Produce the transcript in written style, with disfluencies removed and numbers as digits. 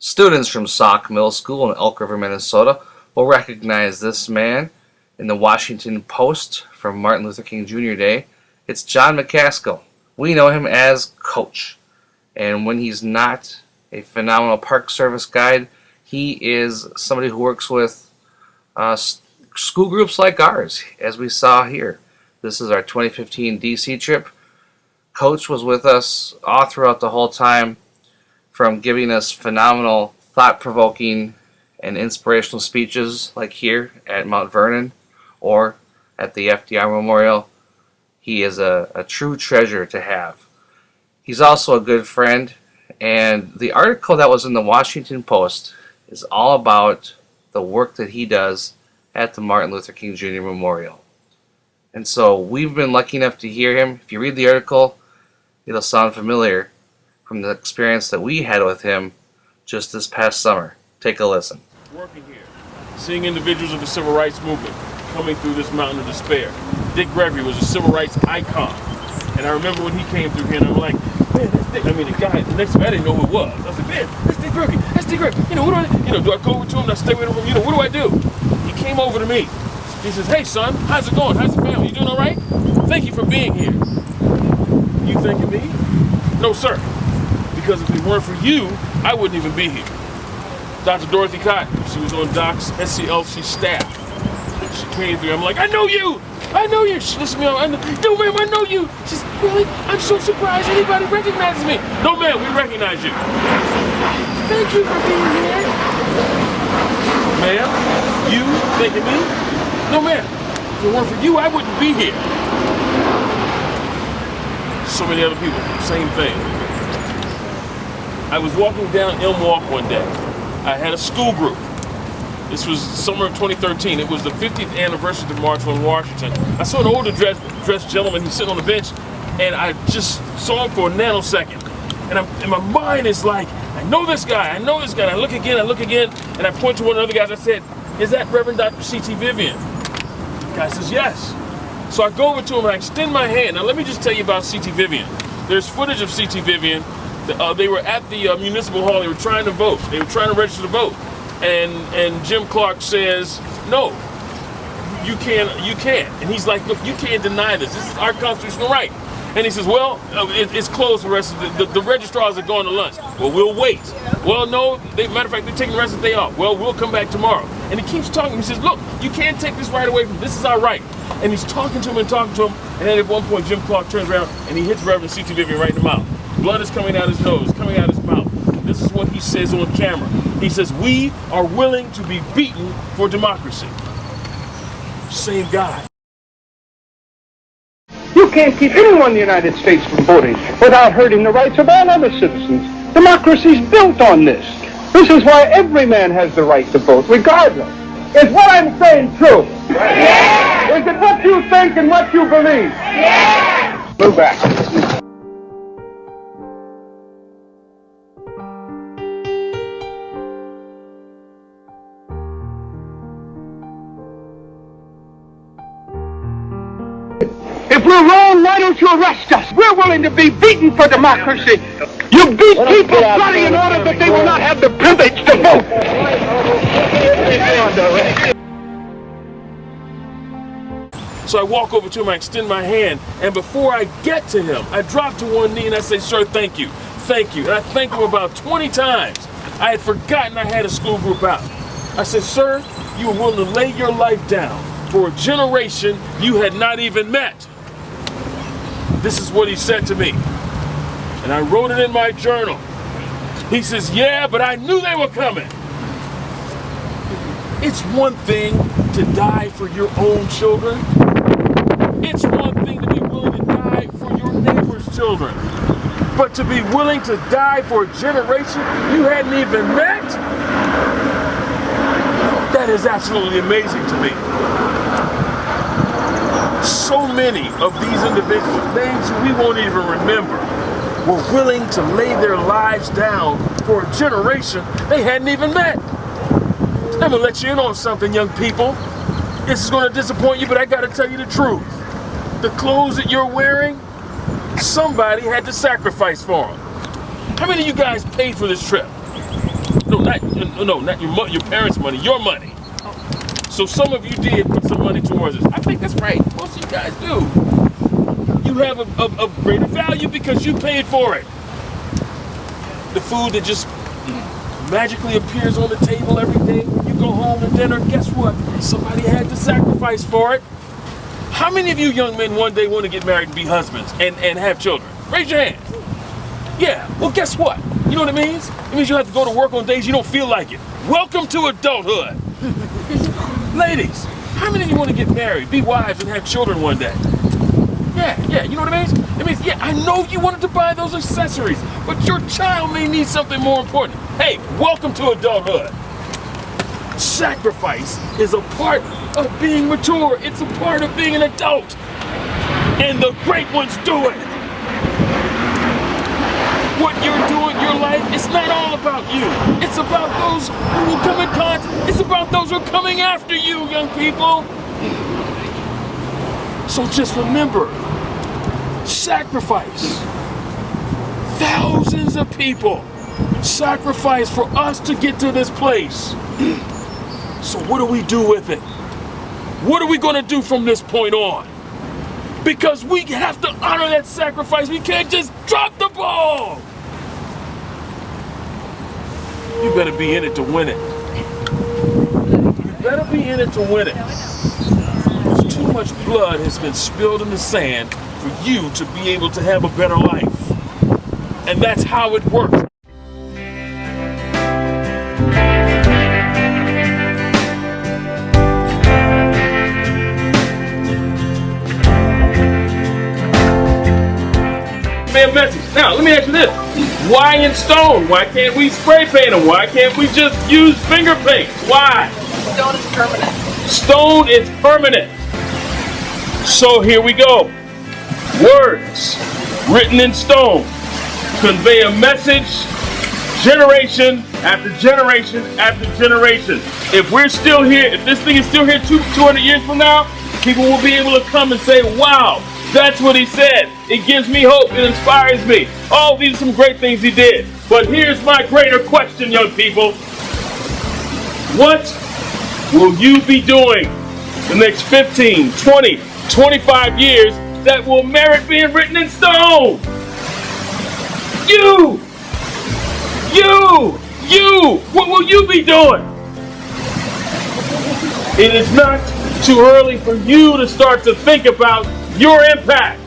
Students from Salk Middle School in Elk River, Minnesota will recognize this man in the Washington Post for Martin Luther King Jr. Day. It's John McCaskill. We know him as Coach. And when he's not a phenomenal Park Service guide, he is somebody who works with school groups like ours, as we saw here. This is our 2015 DC trip. Coach was with us all throughout the whole time, from giving us phenomenal, thought-provoking, and inspirational speeches like here at Mount Vernon or at the FDR Memorial. He is a true treasure to have. He's also a good friend, and the article that was in the Washington Post is all about the work that he does at the Martin Luther King Jr. Memorial. And so we've been lucky enough to hear him. If you read the article, it'll sound familiar from the experience that we had with him just this past summer. Take a listen. Working here, seeing individuals of the civil rights movement coming through this mountain of despair. Dick Gregory was a civil rights icon. And I remember when he came through here, and I'm like, man, that's Dick. I mean, the guy next to me, I didn't know who it was. I was like, man, that's Dick Gregory. That's Dick Gregory. Do I go over to him? Do I stay with him? What do I do? He came over to me. He says, hey, son, how's it going? How's the family? You doing all right? Thank you for being here. You thanking me? No, sir. Because if it weren't for you, I wouldn't even be here. Dr. Dorothy Cotton, she was on Doc's SCLC staff. She came through, I'm like, I know you! I know you! She listened to me, no ma'am, I know you! She's, really? I'm so surprised anybody recognizes me! No ma'am, we recognize you! Thank you for being here! Ma'am, you thanking me? No ma'am, if it weren't for you, I wouldn't be here. So many other people, same thing. I was walking down Elm Walk one day. I had a school group. This was summer of 2013. It was the 50th anniversary of the March on Washington. I saw an older dressed gentleman. He's sitting on the bench, and I just saw him for a nanosecond. And my mind is like, I know this guy. I know this guy. And I look again, and I point to one of the other guys. I said, is that Reverend Dr. C.T. Vivian? The guy says, yes. So I go over to him, and I extend my hand. Now, let me just tell you about C.T. Vivian. There's footage of C.T. Vivian. They were at the municipal hall. They were trying to vote. They were trying to register to vote. And Jim Clark says, no, you can't. And he's like, look, you can't deny this. This is our constitutional right. And he says, well, it's closed for the rest of the registrars are going to lunch. Well, we'll wait. Well, no, matter of fact, they're taking the rest of the day off. Well, we'll come back tomorrow. And he keeps talking. He says, look, you can't take this right away from this is our right. And he's talking to him. And then at one point, Jim Clark turns around and he hits Reverend C.T. Vivian right in the mouth. Blood is coming out his nose, coming out his mouth. This is what he says on camera. He says, we are willing to be beaten for democracy. Same guy. You can't keep anyone in the United States from voting without hurting the rights of all other citizens. Democracy's built on this. This is why every man has the right to vote, regardless. Is what I'm saying true? Yes! Is it what you think and what you believe? Yes! Move back. If we're wrong, why don't you arrest us? We're willing to be beaten for democracy. You beat people bloody in order that they will not have the privilege to vote. So I walk over to him, I extend my hand, and before I get to him, I drop to one knee and I say, sir, thank you, thank you. And I thanked him about 20 times. I had forgotten I had a school group out. I said, sir, you were willing to lay your life down for a generation you had not even met. This is what he said to me. And I wrote it in my journal. He says, yeah, but I knew they were coming. It's one thing to die for your own children. It's one thing to be willing to die for your neighbor's children. But to be willing to die for a generation you hadn't even met? That is absolutely amazing to me. So many of these individuals, names we won't even remember, were willing to lay their lives down for a generation they hadn't even met. I'm gonna let you in on something, young people. This is gonna disappoint you, but I gotta tell you the truth. The clothes that you're wearing, somebody had to sacrifice for them. How many of you guys paid for this trip? No, not your parents' money, your money. So some of you did put some money towards this. I think that's right. Most of you guys do. You have a greater value because you paid for it. The food that just magically appears on the table every day when you go home to dinner, guess what? Somebody had to sacrifice for it. How many of you young men one day want to get married and be husbands and have children? Raise your hand. Yeah, well guess what? You know what it means? It means you have to go to work on days you don't feel like it. Welcome to adulthood. Ladies, how many of you want to get married, be wives, and have children one day? Yeah, you know what it means? It means, yeah, I know you wanted to buy those accessories, but your child may need something more important. Hey, welcome to adulthood. Sacrifice is a part of being mature. It's a part of being an adult. And the great ones do it. What you're doing, your life, it's not all about you. It's about those who will come in contact. It's about those who are coming after you, young people. So just remember, sacrifice. Thousands of people sacrifice for us to get to this place. So what do we do with it? What are we going to do from this point on? Because we have to honor that sacrifice. We can't just drop the ball. You better be in it to win it. You better be in it to win it. Because too much blood has been spilled in the sand for you to be able to have a better life. And that's how it works. Message. Now, let me ask you this. Why in stone? Why can't we spray paint them? Why can't we just use finger paint? Why? Stone is permanent. Stone is permanent. So here we go. Words written in stone convey a message generation after generation after generation. If we're still here, if this thing is still here 200 years from now, people will be able to come and say, wow, that's what he said. It gives me hope. It inspires me. Oh, these are some great things he did. But here's my greater question, young people. What will you be doing the next 15, 20, 25 years that will merit being written in stone? You! What will you be doing? It is not too early for you to start to think about your impact.